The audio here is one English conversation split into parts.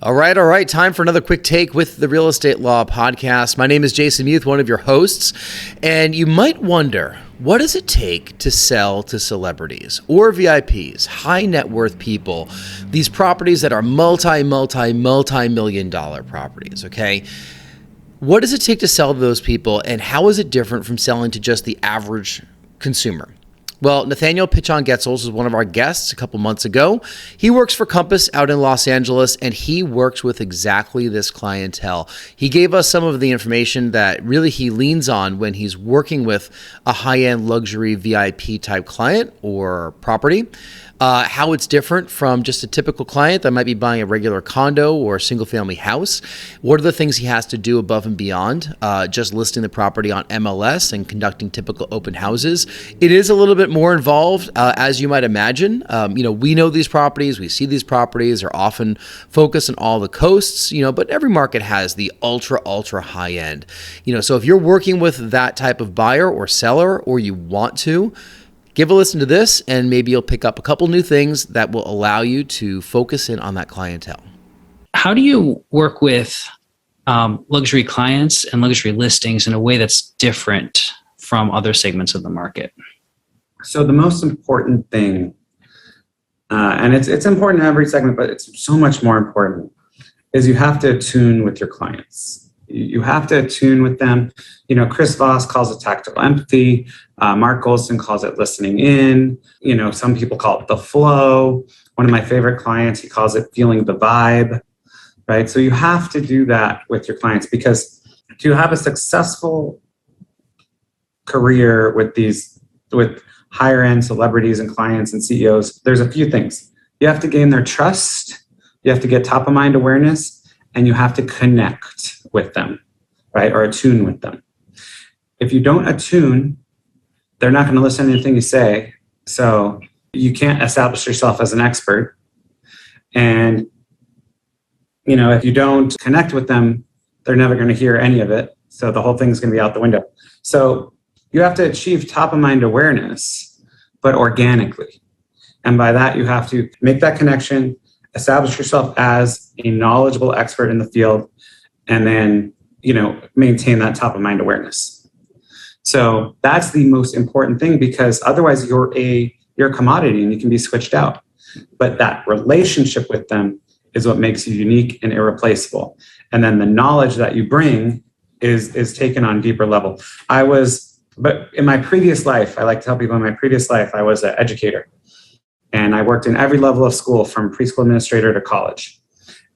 All right. Time for another quick take with the Real Estate Law Podcast. My name is Jason Muth, one of your hosts. And you might wonder, what does it take to sell to celebrities or VIPs, high net worth people, these properties that are multi-million dollar properties, okay? What does it take to sell to those people, and how is it different from selling to just the average consumer? Well, Nathaniel Pitchon-Getzels is one of our guests a couple months ago. He works for Compass out in Los Angeles, and he works with exactly this clientele. He gave us some of the information that really he leans on when he's working with a high-end luxury VIP type client or property. How it's different from just a typical client that might be buying a regular condo or a single family house. What are the things he has to do above and beyond just listing the property on MLS and conducting typical open houses? It is a little bit more involved, as you might imagine. We know these properties, we see these properties are often focused on all the coasts, but every market has the ultra high end. So if you're working with that type of buyer or seller, or you want to, give a listen to this, and maybe you'll pick up a couple new things that will allow you to focus in on that clientele. How do you work with luxury clients and luxury listings in a way that's different from other segments of the market? So the most important thing, and it's important in every segment, but it's so much more important, is you have to attune with your clients. You have to attune with them. Chris Voss calls it tactical empathy. Mark Goldston calls it listening in. Some people call it the flow. One of my favorite clients, he calls it feeling the vibe, right? So you have to do that with your clients, because to have a successful career with higher end celebrities and clients and CEOs, there's a few things. You have to gain their trust. You have to get top of mind awareness, and you have to connect with them, right? Or attune with them. If you don't attune, they're not going to listen to anything you say. So you can't establish yourself as an expert. And, if you don't connect with them, they're never going to hear any of it. So the whole thing's going to be out the window. So you have to achieve top of mind awareness, but organically. And by that, you have to make that connection, establish yourself as a knowledgeable expert in the field, and then, maintain that top of mind awareness. So that's the most important thing, because otherwise you're a commodity and you can be switched out. But that relationship with them is what makes you unique and irreplaceable. And then the knowledge that you bring is taken on a deeper level. But in my previous life, I like to tell people in my previous life, I was an educator. And I worked in every level of school, from preschool administrator to college.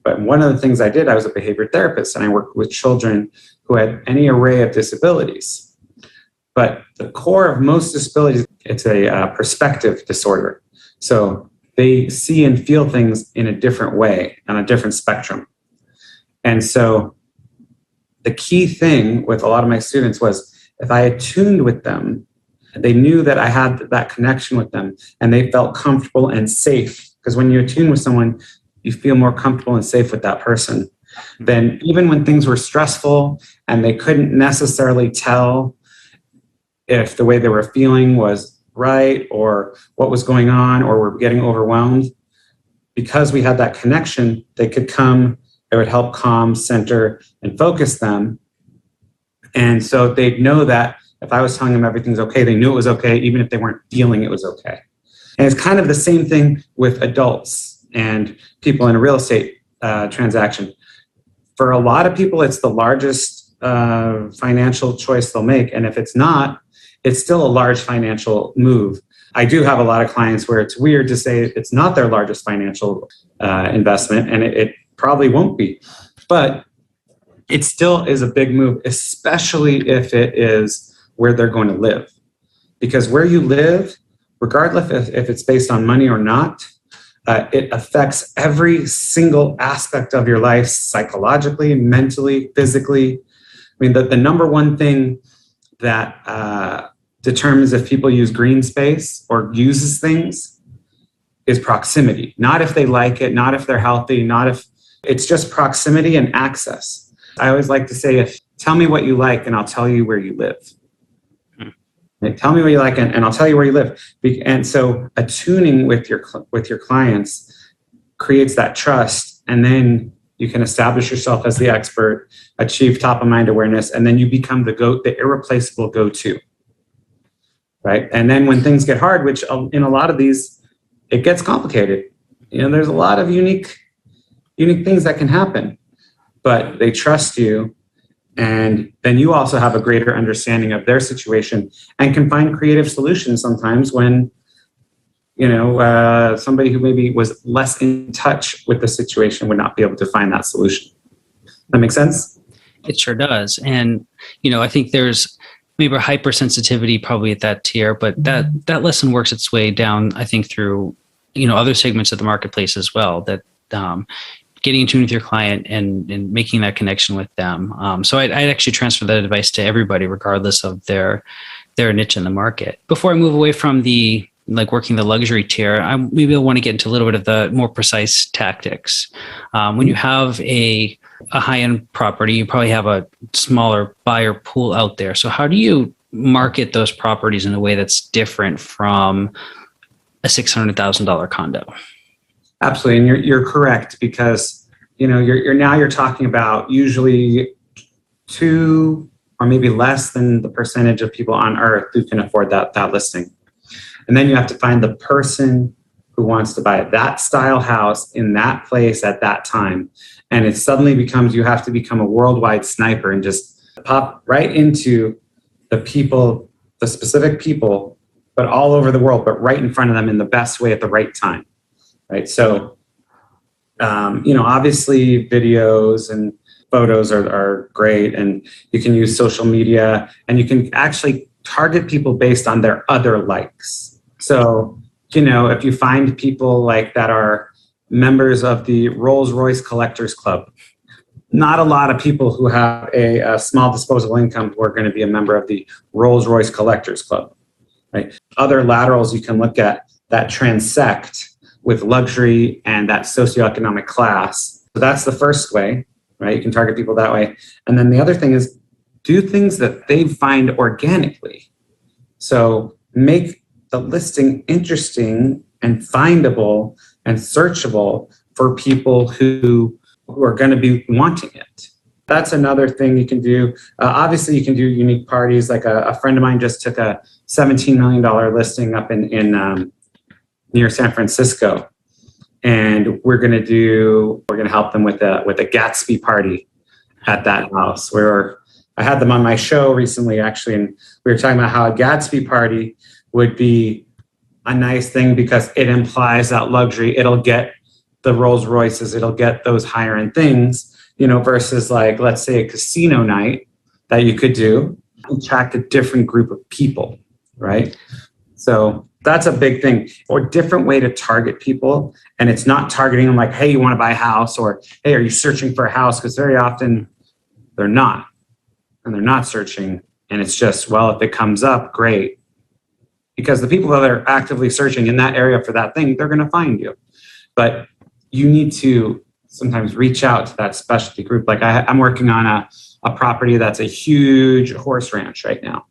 But one of the things I did, I was a behavior therapist, and I worked with children who had any array of disabilities. But the core of most disabilities, it's a perspective disorder. So they see and feel things in a different way, on a different spectrum. And so the key thing with a lot of my students was, if I attuned with them, they knew that I had that connection with them, and they felt comfortable and safe. Because when you attune with someone, you feel more comfortable and safe with that person. Then even when things were stressful and they couldn't necessarily tell if the way they were feeling was right or what was going on, or were getting overwhelmed, because we had that connection, they could come, it would help calm, center, and focus them. And so they'd know that if I was telling them everything's okay, they knew it was okay, even if they weren't feeling it was okay. And it's kind of the same thing with adults and people in a real estate transaction. For a lot of people, it's the largest financial choice they'll make. And if it's not, it's still a large financial move. I do have a lot of clients where it's weird to say it's not their largest financial investment, and it probably won't be. But it still is a big move, especially if it is where they're going to live. Because where you live, regardless if it's based on money or not, it affects every single aspect of your life, psychologically, mentally, physically. I mean, the number one thing that determines if people use green space or uses things is proximity. Not if they like it, not if they're healthy, not if it's just proximity and access. I always like to say, tell me what you like and I'll tell you where you live. Tell me what you like, and I'll tell you where you live. And so attuning with your clients creates that trust, and then You can establish yourself as the expert, achieve top of mind awareness, and then you become the irreplaceable go-to, right? And then when things get hard, which in a lot of these, it gets complicated. There's a lot of unique things that can happen, but they trust you. And then you also have a greater understanding of their situation and can find creative solutions sometimes when, somebody who maybe was less in touch with the situation would not be able to find that solution. That make sense? It sure does. And, I think there's maybe a hypersensitivity probably at that tier, but that lesson works its way down, I think, through, other segments of the marketplace as well, that getting in tune with your client and making that connection with them. So I'd actually transfer that advice to everybody, regardless of their niche in the market. Before I move away from the working the luxury tier, I want to get into a little bit of the more precise tactics. When you have a high-end property, you probably have a smaller buyer pool out there. So how do you market those properties in a way that's different from a $600,000 condo? Absolutely, and you're correct, because you're talking about usually 2 or maybe less than the percentage of people on earth who can afford that listing. And then you have to find the person who wants to buy that style house in that place at that time. And it suddenly becomes, you have to become a worldwide sniper and just pop right into the specific people, but all over the world, but right in front of them in the best way at the right time. Right. So, obviously videos and photos are great, and you can use social media, and you can actually target people based on their other likes. So, if you find people that are members of the Rolls-Royce Collectors Club, not a lot of people who have a small disposable income who are going to be a member of the Rolls-Royce Collectors Club, right? Other laterals you can look at that transect with luxury and that socioeconomic class. So that's the first way, right? You can target people that way. And then the other thing is do things that they find organically. So make the listing interesting and findable and searchable for people who are going to be wanting it. That's another thing you can do. Obviously, you can do unique parties. Like a friend of mine just took a $17 million listing up in near San Francisco, and we're going to help them with a Gatsby party at that house. I had them on my show recently, actually, and we were talking about how a Gatsby party would be a nice thing because it implies that luxury. It'll get the Rolls Royces, it'll get those higher end things, versus let's say a casino night that you could do, attract a different group of people, right? So that's a big thing, or different way to target people. And it's not targeting them hey, you want to buy a house, or hey, are you searching for a house? Because very often they're not, and they're not searching. And it's just, well, if it comes up, great. Because the people that are actively searching in that area for that thing, they're going to find you. But you need to sometimes reach out to that specialty group. I'm working on a property that's a huge horse ranch right now.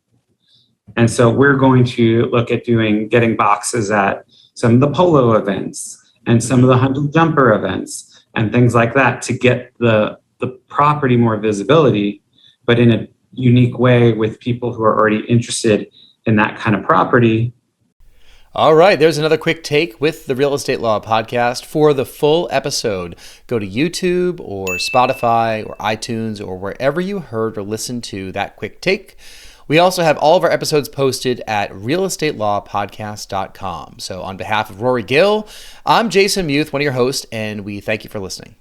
And so we're going to look at getting boxes at some of the polo events and some of the hunter jumper events and things like that to get the property more visibility, but in a unique way with people who are already interested in that kind of property. All right, there's another quick take with the Real Estate Law Podcast. For the full episode, go to YouTube or Spotify or iTunes or wherever you heard or listened to that quick take. We also have all of our episodes posted at realestatelawpodcast.com. So on behalf of Rory Gill, I'm Jason Muth, one of your hosts, and we thank you for listening.